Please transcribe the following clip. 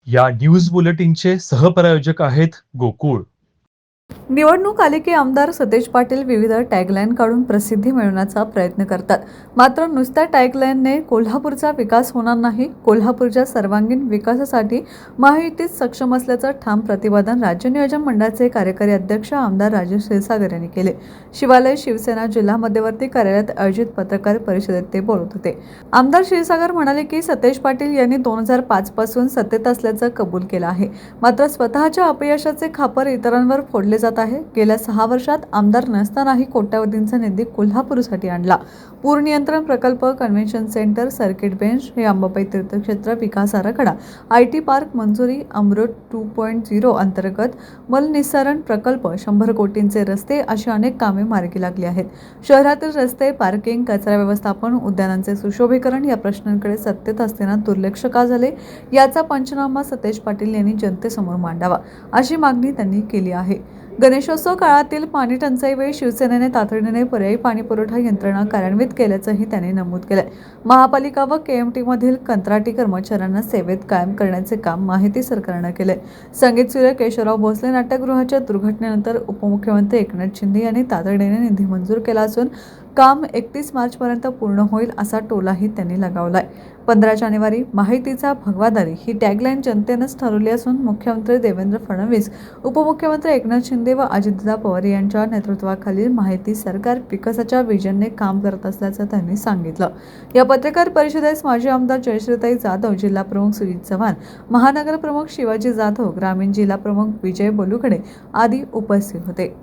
या न्यूज बुलेटिनचे सहप्रायोजक आहेत गोकुळ. निवडणूक आली की आमदार सतेज पाटील विविध टॅगलाईन काढून प्रसिद्धी मिळवण्याचा प्रयत्न करतात. मात्र नुसत्या टॅगलाईनने कोल्हापूरचा विकास होणार नाही. कोल्हापूरच्या सर्वांगीण विकासासाठी महायुतीत सक्षम असल्याचं ठाम प्रतिपादन राज्य नियोजन मंडळाचे कार्यकारी अध्यक्ष आमदार राजेश क्षीरसागर यांनी केले. शिवालय शिवसेना जिल्हा मध्यवर्ती कार्यालयात आयोजित पत्रकार परिषदेत ते बोलत होते. आमदार क्षीरसागर म्हणाले की सतेज पाटील यांनी 2005 पासून सत्तेत असल्याचं कबूल केलं आहे. मात्र स्वतःच्या अपयशाचे खापर इतरांवर फोडले जात आहे. गेल्या 6 वर्षात आमदार नसतानाही कोट्यवधींचा निधी कोल्हापूरसाठी आणला. पूर नियंत्रण प्रकल्प, कन्व्हेन्शन सेंटर, सर्किट बेंच, हे अंबाबाई तीर्थक्षेत्र विकास आराखडा, IT पार्क मंजुरी, अमृत 2.0 अंतर्गत मलनिस्सारण प्रकल्प, 100 कोटींचे रस्ते अशी अनेक कामे मार्गी लागली आहेत. शहरातील रस्ते, पार्किंग, कचरा व्यवस्थापन, उद्यानांचे सुशोभीकरण या प्रश्नांकडे सत्तेत असताना दुर्लक्ष का झाले याचा पंचनामा सतेज पाटील यांनी जनतेसमोर मांडावा, अशी मागणी त्यांनी केली आहे. गणेशोत्सव काळातील पाणी टंचाईवेळी शिवसेनेने तातडीने पर्यायी पाणीपुरवठा यंत्रणा कार्यान्वित केल्याचंही त्यांनी नमूद केलंय. महापालिका व KMT मधील कंत्राटी कर्मचाऱ्यांना सेवेत कायम करण्याचे काम माहिती सरकारनं केलंय. संगीतसूर्य केशवराव भोसले नाट्यगृहाच्या दुर्घटनेनंतर उपमुख्यमंत्री एकनाथ शिंदे यांनी तातडीने निधी मंजूर केला असून काम 31 मार्चपर्यंत पूर्ण होईल असा टोलाही त्यांनी लगावलाय. 15 जानेवारी महायुतीचा भगवादारी ही टॅगलाईन जनतेनंच ठरवली असून मुख्यमंत्री देवेंद्र फडणवीस, उपमुख्यमंत्री एकनाथ शिंदे व अजितदादा पवार यांच्या नेतृत्वाखालील महायुती सरकार विकासाच्या विजनने काम करत असल्याचं त्यांनी सांगितलं. या पत्रकार परिषदेस माजी आमदार जयश्रीताई जाधव, जिल्हा प्रमुख सुजित चव्हाण, महानगर प्रमुख शिवाजी जाधव, ग्रामीण जिल्हा प्रमुख विजय बोलुखडे आदी उपस्थित होते.